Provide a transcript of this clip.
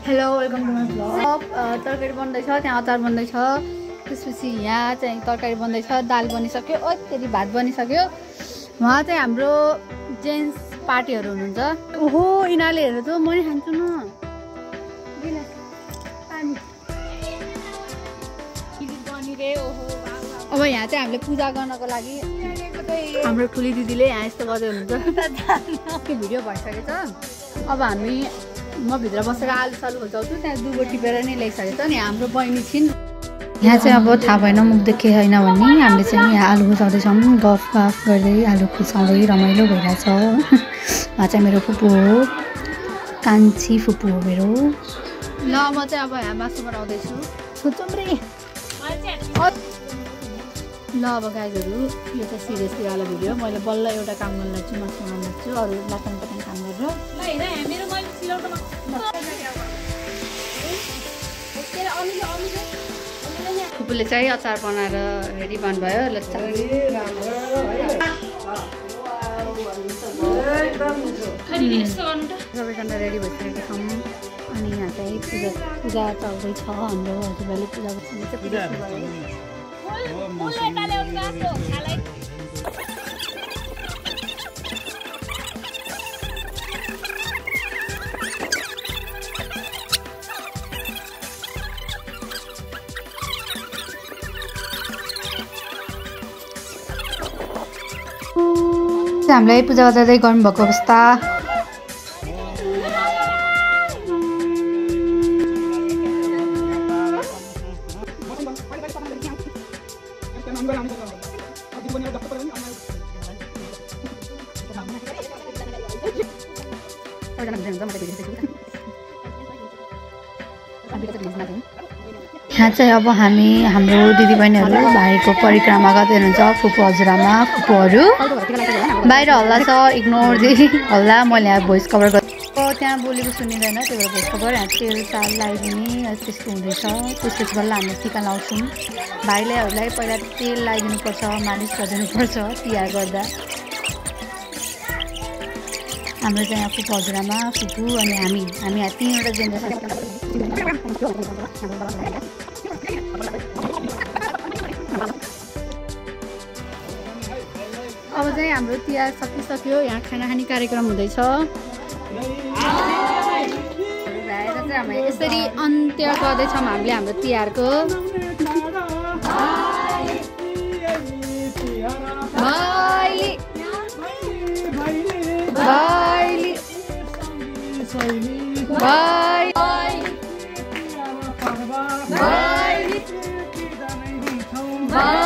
Hello welcome to my vlog. तरकारी बन्दैछ, त्यहाँ अचार बन्दैछ, त्यसपछि यहाँ चाहिँ तरकारी बन्दैछ, दाल बनिसक्यो, त्यसरी भात बनिसक्यो। उहाँ चाहिँ हाम्रो जेन्ट्स पार्टीहरू हुनुहुन्छ। ओहो यिनीहरूले हेर त म नि खान्छु न। अब यहाँ चाहिँ हामीले पूजा गर्नको लागि हाम्रो ठुली दिदीले यहाँ यस्तो गर्दै हुनुहुन्छ। त्यो भिडियो भइसकेछ। अब हामी म भित्र बसेर आलु सालु खोल्छौँ, त्यहाँ दुबो टिपेर नै ल्याइसकेछ नि हाम्रो बहिनी छिन्। यहाँ चाहिँ अब थाहा भएन मुख देखे छैन भने हामीले चाहिँ यहाँ आलु खुसाउँदैछौँ, गफ गफ गर्दै आलु खुसाउँदै रमाइलो भइरहेछ। उहाँ चाहिँ मेरो फुपू हो, कान्छी फुपू हो मेरो। ल म चाहिँ अब यहाँ मासु बनाउँदैछु। सोचौँ रे ल अब गाईहरू यो चाहिँ सिरियसली वाला भिडियो। मैले बल्ल एउटा काम गर्न लाग्छु, मासु बनाउन लाग्छु, अरू लाटन पटन काम गरेर। फुपूले चाहिँ अचार बनाएर रेडी भन्नुभयो। सबैजना रेडी भइसकेका छौँ। अनि यहाँ चाहिँ पूजा चल्दैछ। हाम्रो हजुरबाले पूजा गर्छ। हामीलाई पूजा गर्दै गर्नुभएको अवस्था। यहाँ चाहिँ अब हामी हाम्रो दिदीबहिनीहरू भाइको परिक्रमा गर्दै हुनुहुन्छ। फुपू हजुरआमा फुपूहरू बाहिर हल्ला छ, इग्नोर दे हल्ला। मैले यहाँ भोइस कभर गरेको, त्यहाँ बोलेको सुनिँदैन, त्यही भएर भोइस कभर। यहाँ तेल साल लगाइदिने त्यस्तो हुँदैछ। त्यसपछि बल्ल हामीले टिका लाउँछौँ। भाइलाई पहिला तेल लगाइदिनुपर्छ, मालिस गरिदिनुपर्छ तिहार गर्दा। हाम्रो चाहिँ यहाँ फुपू हजुरआमा फुपू अनि हामी यहाँ तीनवटा जेनेरेसन। अब चाहिँ हाम्रो तिहार सकिसक्यो। यहाँ खाना खाने कार्यक्रम हुँदैछ। भएर चाहिँ हामी यसरी अन्त्य गर्दैछौँ हामीले हाम्रो तिहारको। Bye.